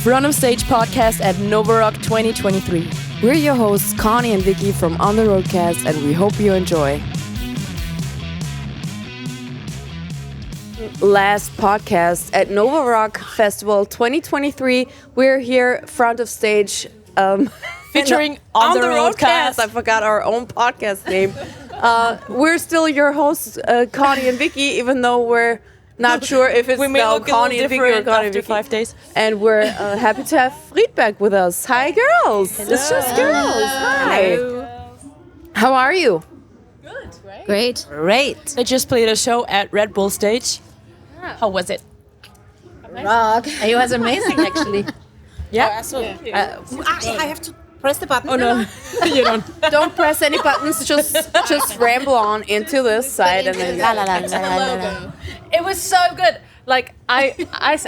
Front of Stage podcast at Nova Rock 2023. We're your hosts, Conni and Vicky from On the RoadCast, and we hope you enjoy. Last podcast at Nova Rock Festival 2023. We're here front of stage featuring On the RoadCast. I forgot our own podcast name. We're still your hosts, Conni and Vicky, even though we're not sure if it's spelled Conni and Vicky or Conni and Vicky. 5 days. And we're happy to have Friedberg with us. Hi, girls. Hello. It's just girls. Hi. Hello. How are you? Great. They just played a show at Redbull Stage. How was it? Rock. It was amazing, actually. Yeah. I have to press the button. Oh no, you don't. Don't press any buttons. Just ramble on into this side and then La la la la la. It was so good. Like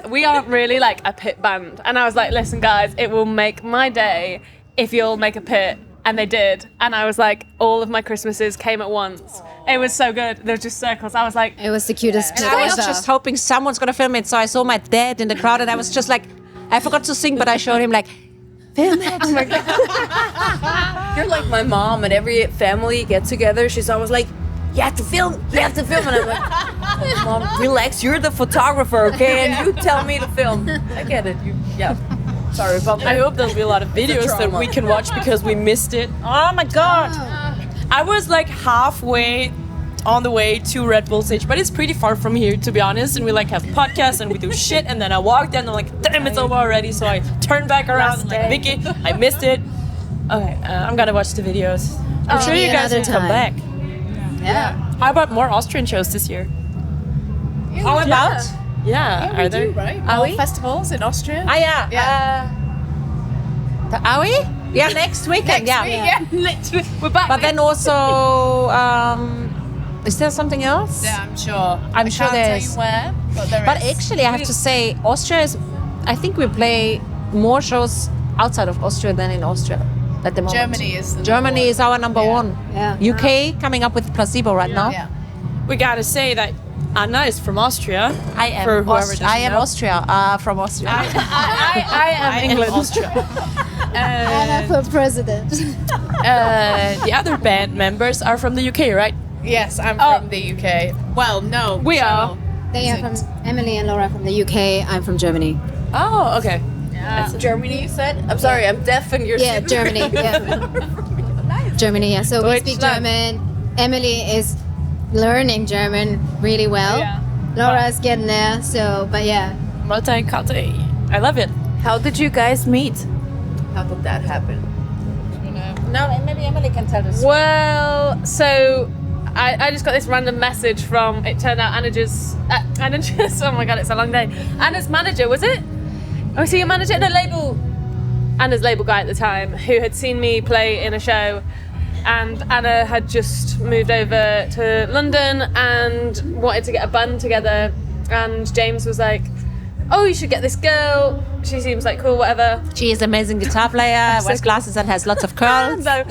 we aren't really like a pit band, and I was like, listen, guys, it will make my day if you'll make a pit. And they did. And I was like, all of my Christmases came at once. It was so good. There were just circles. I was like... It was the cutest pit. I was just hoping someone's going to film it. So I saw my dad in the crowd and I was just like, I forgot to sing, but I showed him like, film it. Oh my God. You're like my mom at every family get together. She's always like, you have to film. And I'm like, Mom, relax. You're the photographer, okay? And you tell me to film. I get it. Yeah. Sorry about that. I hope there'll be a lot of videos that we can watch because we missed it. Oh my God. I was like halfway on the way to Redbull Stage, but it's pretty far from here, to be honest. And we like have podcasts and we do shit. And then I walked in and I'm like, damn, it's over already. So I turned back around and like, Vicky, I missed it. Okay, I'm gonna watch the videos. I'm sure you guys will come back. Yeah. How about more Austrian shows this year? How about? Yeah, are there? Right? Are we? Festivals in Austria? Yeah. Are we? Yeah, next weekend. We're back. But then also, is there something else? Yeah, I'm sure. I'm sure I there can't is. tell you where, but there But is. actually, I have to say, Austria is. I think we play more shows outside of Austria than in Austria at the moment. Germany is the Germany is our number one. Yeah. UK coming up with Placebo right now. Yeah. We gotta say that Anna is from Austria. I am. For whoever doesn't I am know. Austria. From Austria. I am England. Austria. Anna for president. The other band members are from the UK, right? Yes, I'm from the UK. Well, no. We are. They are from Emily and Laura from the UK. I'm from Germany. Oh, okay. Germany, you said? I'm sorry, I'm deaf and you're... Yeah, Germany. Yeah. Germany. Yeah. So we speak German. Emily is learning German really well. Yeah. Laura's getting there. So, but yeah. Multiculti. I love it. How did you guys meet? How did that happen? No, maybe Emily can tell us. Well, so I just got this random message from, it turned out Anna's, oh my God, it's a long day. Anna's manager, was it? Oh, was he your manager? No, Anna's label guy at the time, who had seen me play in a show. And Anna had just moved over to London and wanted to get a band together. And James was like, oh, you should get this girl. She seems like cool, whatever. She is an amazing guitar player, wears glasses and has lots of curls. So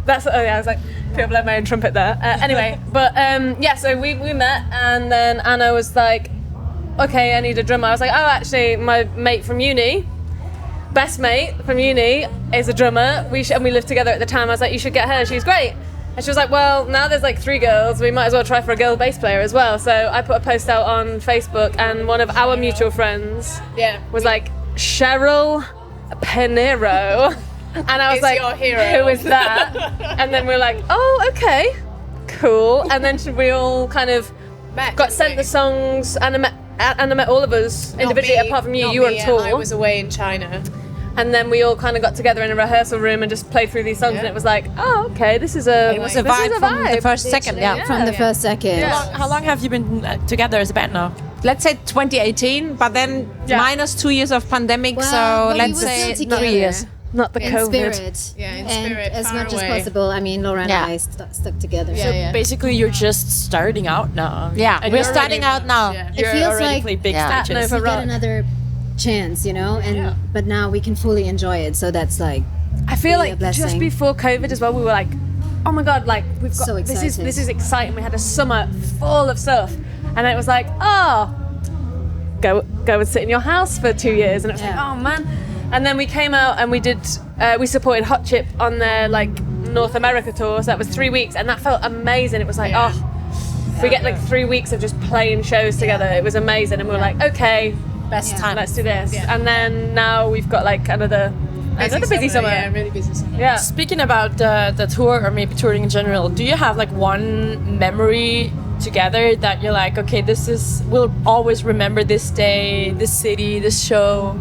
that's, oh yeah, I was like, feel blow my own trumpet there. Anyway, but yeah, so we met and then Anna was like, okay, I need a drummer. I was like, oh, actually, my mate from uni, best mate from uni is a drummer. And we lived together at the time. I was like, you should get her. She's great. And she was like, well, now there's like 3 girls. We might as well try for a girl bass player as well. So I put a post out on Facebook and one of our mutual friends was like, Cheryl Pinero. And I was Is like, your hero. who is that? And then we were like, oh, okay, cool. And then we all kind of got sent the songs. Anna met all of us individually, apart from you. You were on tour. I was away in China. And then we all kind of got together in a rehearsal room and just played through these songs, and it was like, oh, okay, this is a vibe from the first second, From the first second. How long have you been together as a band now? Let's say 2018, but then minus 2 years of pandemic, Well, so but we let's were say still together. 3 years. Not the In COVID. spirit. Yeah, in and spirit, as far much away. as possible. I mean, Laura and I stuck together. Yeah. Basically, you're just starting out now. Yeah, And we're you're starting already- out now. Yeah. It You're feels already like played big Yeah. stages. we get another chance, you know, and but now we can fully enjoy it. So that's like I feel really a like blessing. just before COVID as well, we were like, oh my God, like we've got So this excited. is exciting. We had a summer full of stuff, and then it was like, oh, go and sit in your house for 2 years, and it was like, oh man. And then we came out and we supported Hot Chip on their like North America tour, so that was 3 weeks, and that felt amazing. It was like, we get like 3 weeks of just playing shows together. It was amazing, and we were like, okay, Best time. let's do this. And then now we've got like another busy summer. Yeah, really busy summer. Yeah. Speaking about the tour, or maybe touring in general, do you have like one memory together that you're like, okay, we'll always remember this day, this city, this show?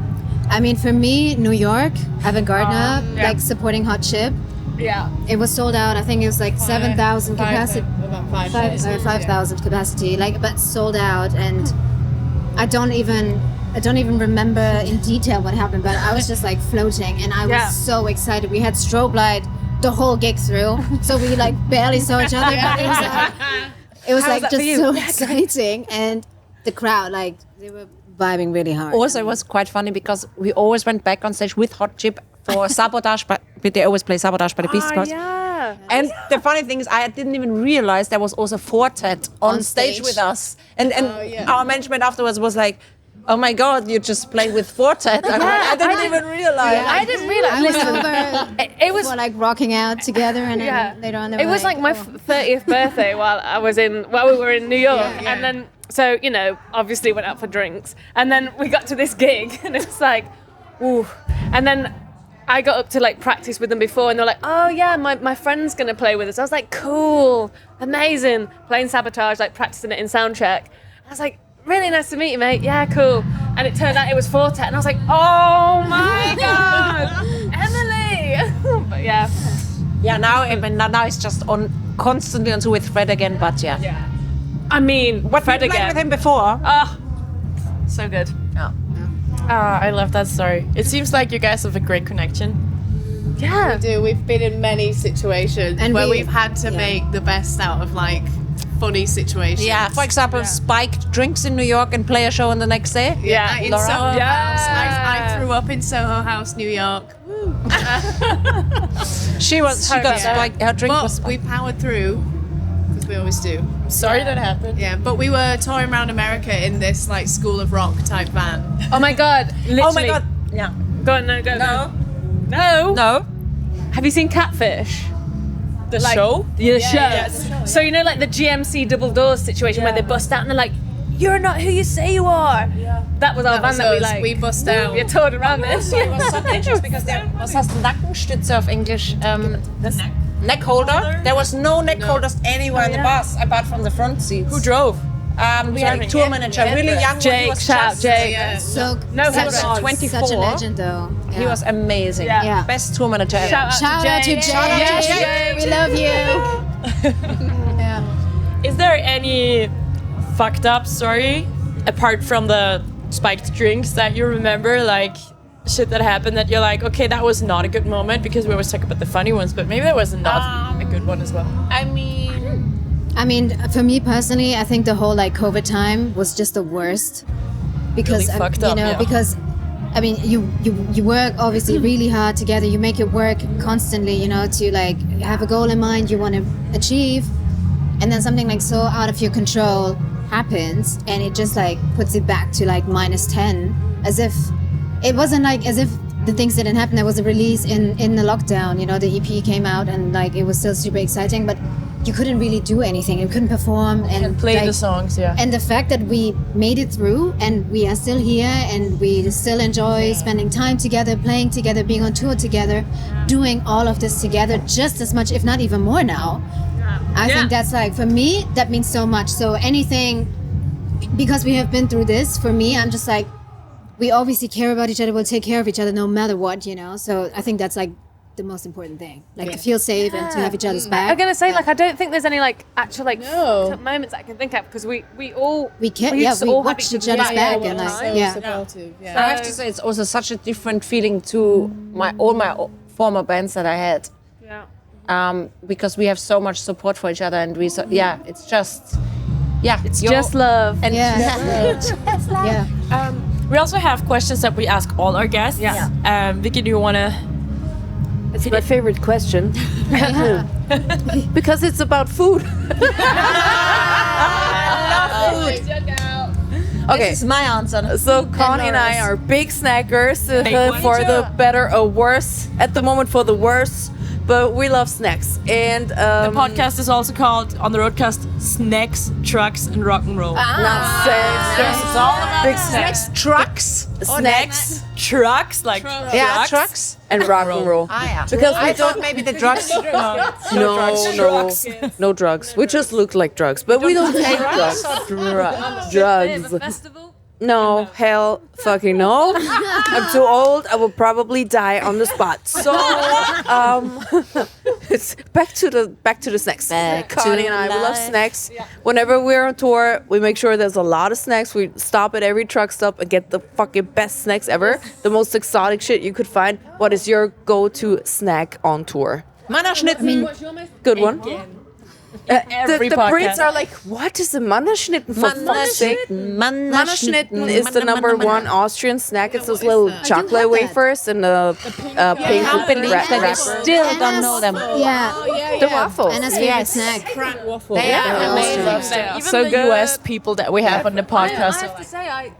I mean, for me, New York, Avant-Garde, like supporting Hot Chip. Yeah. It was sold out. I think it was like 7,000 capacity. About 5,000 capacity, like, but sold out, and I don't even remember in detail what happened, but I was just like floating, and I was so excited. We had strobe light the whole gig through, so we like barely saw each other, but it was like just so exciting, and the crowd, like, they were vibing really hard. Also, it was quite funny because we always went back on stage with Hot Chip for Sabotage, but they always play Sabotage by the Beast Boys. Yeah. And the funny thing is, I didn't even realize there was also Fortet on stage with us. And our management afterwards was like, oh my God, you just played with Fortet. I didn't even realize. Yeah. I didn't realize. I was Listen, over. it was we were like rocking out together, and then later on, they it were was like my 30th birthday while we were in New York, and then so obviously went out for drinks, and then we got to this gig, and it's like, ooh, and then I got up to like practice with them before, and they're like, oh yeah, my friend's gonna play with us. I was like, cool, amazing, playing Sabotage, like practicing it in soundcheck. I was like, really nice to meet you, mate. Yeah, cool. And it turned out it was Fortet, and I was like, oh my God, Emily. But yeah. Yeah, now it's just on constantly on tour with Fred again, but yeah. I mean, What Fred we played again. with him before. Oh, so good. Yeah. I love that story. It seems like you guys have a great connection. Yeah. We've been in many situations And where we- we've had to make the best out of like funny situations. Yeah, for example, spiked drinks in New York and play a show on the next day. Yeah. In Laura? Soho Yeah. House. I threw up in Soho House, New York. Woo. She got spiked. Her drink was But spiked. we powered through, because we always do. Sorry that happened. Yeah, but we were touring around America in this like School of Rock type van. Oh my God. Literally. Oh my God. Yeah. Go on, no, go. No. No. No. Have you seen Catfish? The show? The show. So like the GMC double doors situation where they bust out and they're like, you're not who you say you are. That was our van that we us. like. We bust out. We toured around this. It was so dangerous because there was a Nackenstütze auf English. Neck holder. There was no neck holders anywhere in the bus apart from the front seats. Who drove? We had a tour manager, really young. one. He Jake, was shout out just- Jake. so No, such, he was 24. such a legend, though. He was amazing. Yeah. Best tour manager ever. Shout out to Jake. Shout out to Jake. We love you. Yeah. Is there any fucked up story apart from the spiked drinks that you remember, like shit that happened that you're like, okay, that was not a good moment, because we always talk about the funny ones, but maybe that was not a good one as well. I mean, For me personally, I think the whole like COVID time was just the worst, because Really fucked up, yeah. because I mean you work obviously really hard together. You make it work constantly, to like have a goal in mind you want to achieve, and then something like so out of your control happens, and it just like puts it back to like -10, as if it wasn't like as if the things didn't happen. There was a release in the lockdown, the EP came out, and like it was still super exciting, but you couldn't really do anything. You couldn't perform and Play like, the songs, yeah. and the fact that we made it through and we are still here and we still enjoy spending time together, playing together, being on tour together, doing all of this together just as much, if not even more now. I think that's like, for me, that means so much. So anything, because we have been through this, for me, I'm just like, we obviously care about each other, we'll take care of each other no matter what, So I think that's like the most important thing, like to feel safe and to have each other's back. I'm gonna say, like, I don't think there's any like actual like No. moments I can think of, because we all just all have watch each other's back and like Supportive, I have to say, it's also such a different feeling to all my former bands that I had. Yeah. Because we have so much support for each other, and it's just It's just love. and yeah. We also have questions that we ask all our guests. Yeah. Vicky, do you want to? It's my favorite question. Because it's about food. Okay. This is my answer. So Conni and I are big snackers for the better or worse. At the moment, for the worse, but we love snacks. And The podcast is also called On the RoadCast Snacks, Trucks, and Rock and Roll. nonsense. It's all about Big Next, trucks. Snacks Trucks, like Yeah, trucks. and rock and roll. Yeah. Because we I thought don't. maybe the drugs. No drugs. We just look like drugs, but we don't take drugs. Drugs. Festival. No, hell, fucking no. I'm too old. I will probably die on the spot. So, it's back to the snacks. Conni and I, we love snacks. Whenever we're on tour, we make sure there's a lot of snacks. We stop at every truck stop and get the fucking best snacks ever. The most exotic shit you could find. What is your go-to snack on tour? Mannerschnitten. Good one. every the podcast. Brits are like, what is a Mannerschnitten for fuck's sake? Mannerschnitten is the number one Austrian snack. It's those little chocolate have that. wafers and a pink Can't believe that we wrapper. still don't know them. Yeah. The waffles. Anna's favorite snack. Crack waffle. They are amazing. Even So the good. US people that we have on the I podcast. have to say,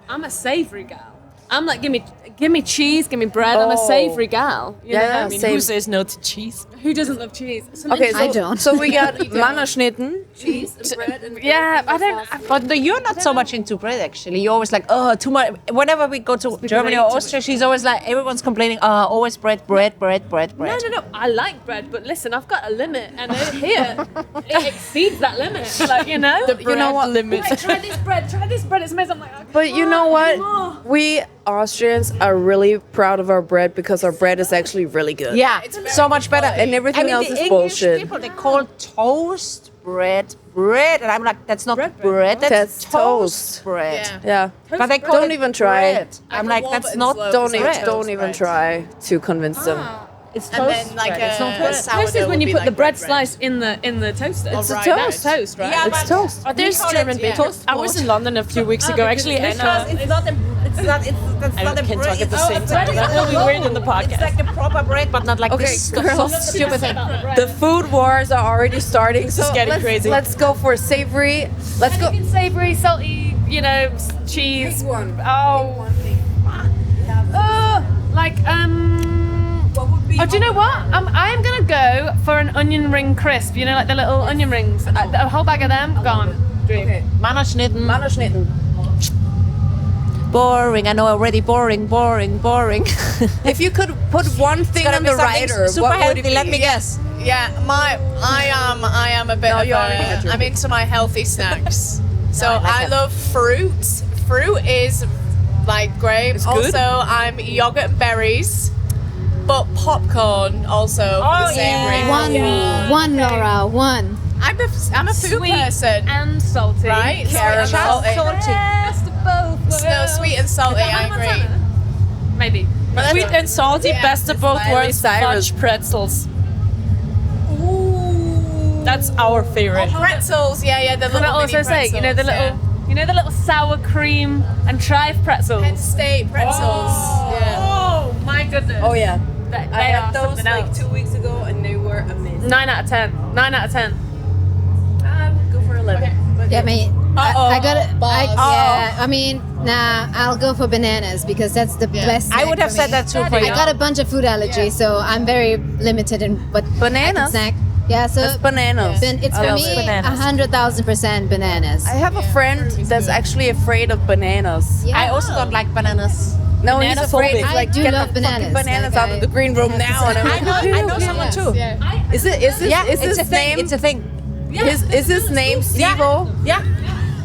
I'm a savory gal. I'm like, give me cheese, give me bread. I'm a Oh. savory gal. You know? Yeah, I mean, same. who says no to cheese? Who doesn't love cheese? Okay, so, I don't. so we got Mannerschnitten. cheese and bread. And yeah, I don't. But you're not so much into bread, actually. You're always like, oh, too much. Whenever we go to Germany or Austria, she's always like, everyone's complaining, always bread. No. I like bread, but listen, I've got a limit, and here it exceeds that limit. Like you know, You know what? Limit. Like, try this bread. It's amazing. I'm like, I But you know what? We Austrians are really proud of our bread because our bread is actually really good. Yeah, it's so much better. And everything else the is English bullshit. people, they call toast bread. And I'm like, that's not bread. That's That's toast toast. bread. Yeah. But they call Don't it even try. bread. I'm like, warm that's and not slow. Don't Bread. even, don't even try to convince them. It's And then like It's not a bread. toast is when you put the bread slice in the toaster. It's a right, toast. right. Toast, right? Yeah, It's but toast. Oh, there's we call German it, people. toast I was in London a few weeks ago. because Actually, it's Anna. It's not I not a can't bread. talk at the It's same not- time. That will be weird on the It's podcast. like a proper bread, but not like Okay, this girls. soft, stupid thing. The food wars are already starting. So getting let's, crazy. let's go for savory. Let's go. Savory, salty, cheese. one. Oh. Oh, do you know what? I am gonna go for an onion ring crisp. You know, like the little onion rings. A whole bag of them, gone. Okay. Mannerschnitten. Mannerschnitten. Boring. I know already. Boring. If you could put one thing on the rider, super what would healthy. it be? Let me guess. Yeah, I am a bit No, of you already had your I'm pick. into my healthy snacks. So I it. love fruit. Fruit is like great. It's good. Also, I'm yogurt and berries. But popcorn also for the savory. One, Laura, one. I'm a food Sweet person. and salty. Right? Caramel. Salty. Best of both No, worlds. sweet and salty, I agree. Maybe. Sweet and salty, Yeah, best of it's both Miley worlds. Cyrus. Fudge pretzels. That's our favorite. Pretzels, yeah, the little Can I also mini say, pretzels, the little sour cream and chive pretzels. Penn State pretzels. Yeah. Oh my goodness. Oh yeah. They I are had those something like else. 2 weeks ago and they were amazing. 9 out of 10. 9 out of 10. Go for 11. But Yeah, I mean, I got it. Balls. Yeah, I mean, I'll go for bananas because that's the best. I would snack have for said me. that too for I you. got a bunch of food allergies, so I'm very limited in what I can Bananas? snack. Yeah, so It's bananas. it's I for love me it. 100,000% bananas. I have a friend that's actually afraid of bananas. Yeah. I also don't like bananas. No, he's afraid. Banana-phobic. He's like, I do get love the fucking bananas. bananas Like, out of the green room now. And I'm like, I know someone too. is this Yeah, is it's his a thing. name? It's a thing. Is his name Steve-O? Yeah,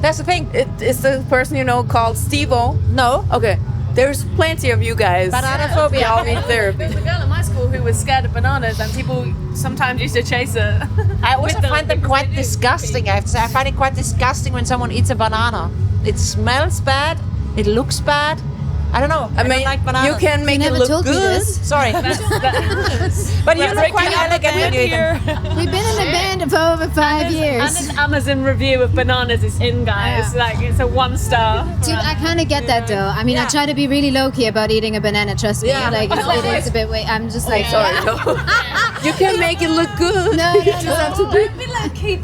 that's the thing. Is the person you know called Steve-O? No. Okay, there's plenty of you guys. Banana phobia. Y'all need therapy. There was a girl in my school who was scared of bananas, and people sometimes used to chase her. I also With find them because quite they do. disgusting. I have to say, I find it quite disgusting when someone eats a banana. It smells bad. It looks bad. I don't know. I I mean, don't like bananas. you can make it never look told me good. this. Sorry, but you look quite elegant when you eat them. We've been in the band for over 5 years. And an Amazon review of bananas is in, guys. Like, it's a 1-star. Dude, I kind of get that though. I mean, I try to be really low key about eating a banana. Trust me, Yeah. like it is a bit. I'm just like, Sorry, no. You can make it look good. No, You just have to be.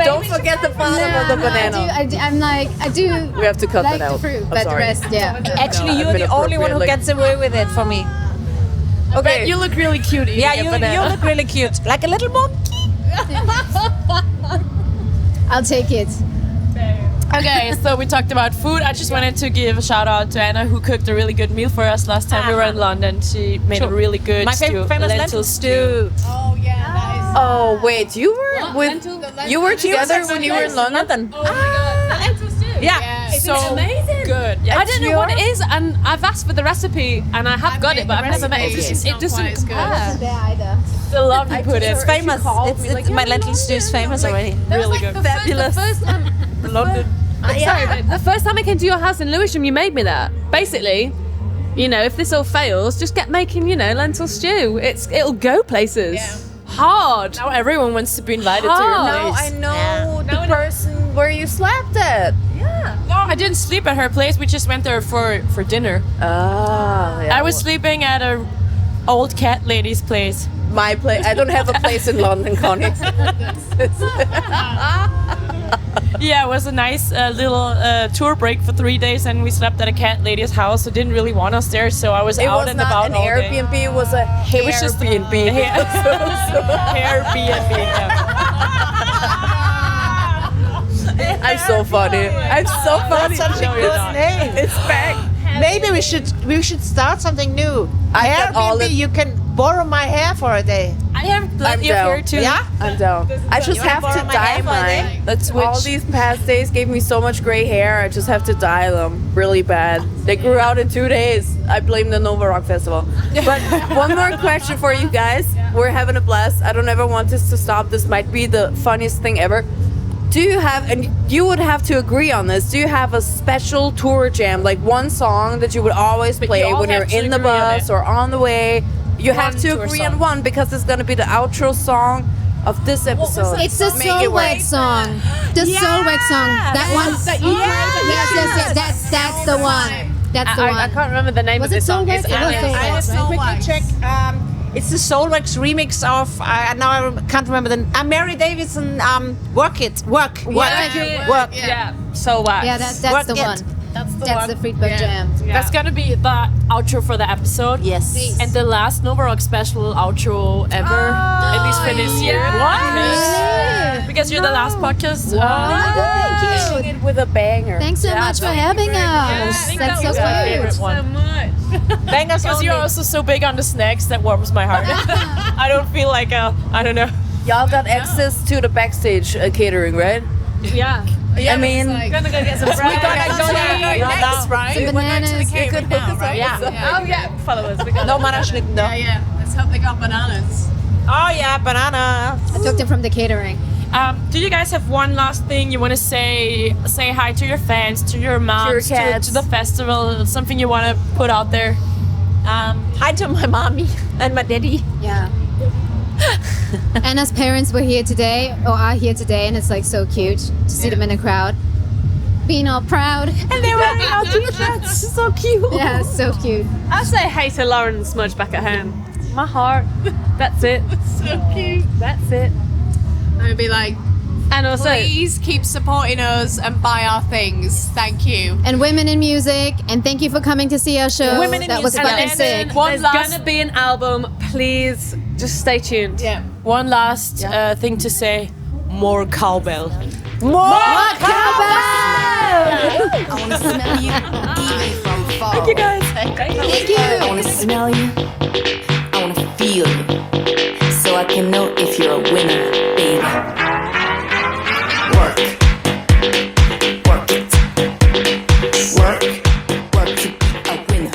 Don't forget the bottom of the banana. I do. We have to cut like that out. the fruit, I'm but the sorry. rest, yeah. Actually, No, you're I've the been only one who appropriate, gets away with it for me. Okay. You look really cute eating Yeah, a you banana. look really cute, like a little monkey. I'll take it. Okay, so we talked about food. I just wanted to give a shout out to Anna, who cooked a really good meal for us last time we were in London. She made a really good My stew, famous lentil stew. Oh yeah, that Oh wait, you were together when you were in London. Yeah. is. So amazing. good. I don't know what it is, and I've asked for the recipe, and I have got it, but I've never made it. It's It not doesn't quite as good. compare. There either. The love you put in. It's famous. My lentil stew is famous already. Really good. The first time, London. sorry, but the first time I came to your house in Lewisham, you made me that. Basically, if this all fails, just get making, lentil stew. It'll go places. Yeah. Hard. Now everyone wants to be invited to your Oh, Now place. I know the person where you slept at. No, I didn't sleep at her place. We just went there for dinner. Ah, yeah. I was sleeping at a old cat lady's place. my place. I don't have a place in London, Conni. Yeah, it was a nice little tour break for 3 days, and we slept at a cat lady's house who didn't really want us there, so I was It out was and not about an all day. Airbnb. It was a It was just Airbnb. Airbnb. I'm so funny. I'm so funny. Such a No, you're good not. name. It's back. Maybe we should start something new. I got all Airbnb, the- you can borrow my hair for a day. I have I'm plenty of down. hair too. Yeah? I'm down. I just wanna have to borrow my dye hair for a day? mine. Let's switch. All these past days gave me so much gray hair. I just have to dye them really bad. They grew out in 2 days. I blame the Nova Rock Festival. But one more question for you guys. We're having a blast. I don't ever want this to stop. This might be the funniest thing ever. Do you have, and you would have to agree on this, do you have a special tour jam, like one song that you would always play you all when you're have to in the agree on bus it. or on the way? You have One to tour agree song. on one because it's going to be the outro song of this episode. It's the Make it work. Soulwag song. The Soulwag song. That one. That you Yes. That's the one. That's the I one. can't remember the name Was of it this song. Soulwag? It's It was Anna's. Soulwag. I have to quickly check. It's the Soulwax remix of now I can't remember the Mary Davidson. Work it, work. Yeah, so wax. Yeah, that's Work the it. one. That's the That's one. the Friedberg jam. That's gonna be the outro for the episode. Yes. And the last Nova Rock special outro ever, at least for this year. Because you're the last podcast. Ending it with a banger. Thanks so much for having us. think That's that so was my cute. favorite one. Bangers Because only. you're also so big on the snacks, that warms my heart. I don't feel like I don't know. Y'all got access to the backstage catering, right? Yeah. I mean, Gonna go get some bread. Next, right? Some bananas. You could hook us up. Yeah. Oh yeah, follow us. We got No Mannerschnitten, no. Yeah. Let's hope they got bananas. Oh yeah, banana. I took them from the catering. Do you guys have one last thing you want to say? Say hi to your fans, to your moms, to cats. the festival. Something you want to put out there. Hi to my mommy and my daddy. Yeah. Anna's parents were here today, or are here today, and it's like so cute to see them in a crowd, being all proud. And they're wearing our t-shirts. So cute. Yeah, it's so cute. I'll say hey to Lauren Smudge back at home. My heart. That's it. So cute. That's it. I'd be like, And also, please keep supporting us and buy our things. Thank you. And women in music, and thank you for coming to see our show. Women in that was music. fucking And sick. then one there's last- gonna be an album. Please just stay tuned. Yeah. One last thing to say. More cowbell. I wanna smell you, even from far. Thank you guys. Thank you. I wanna smell you, I wanna feel you, so I can know if you're a winner, baby. Work, work it, work to be a winner.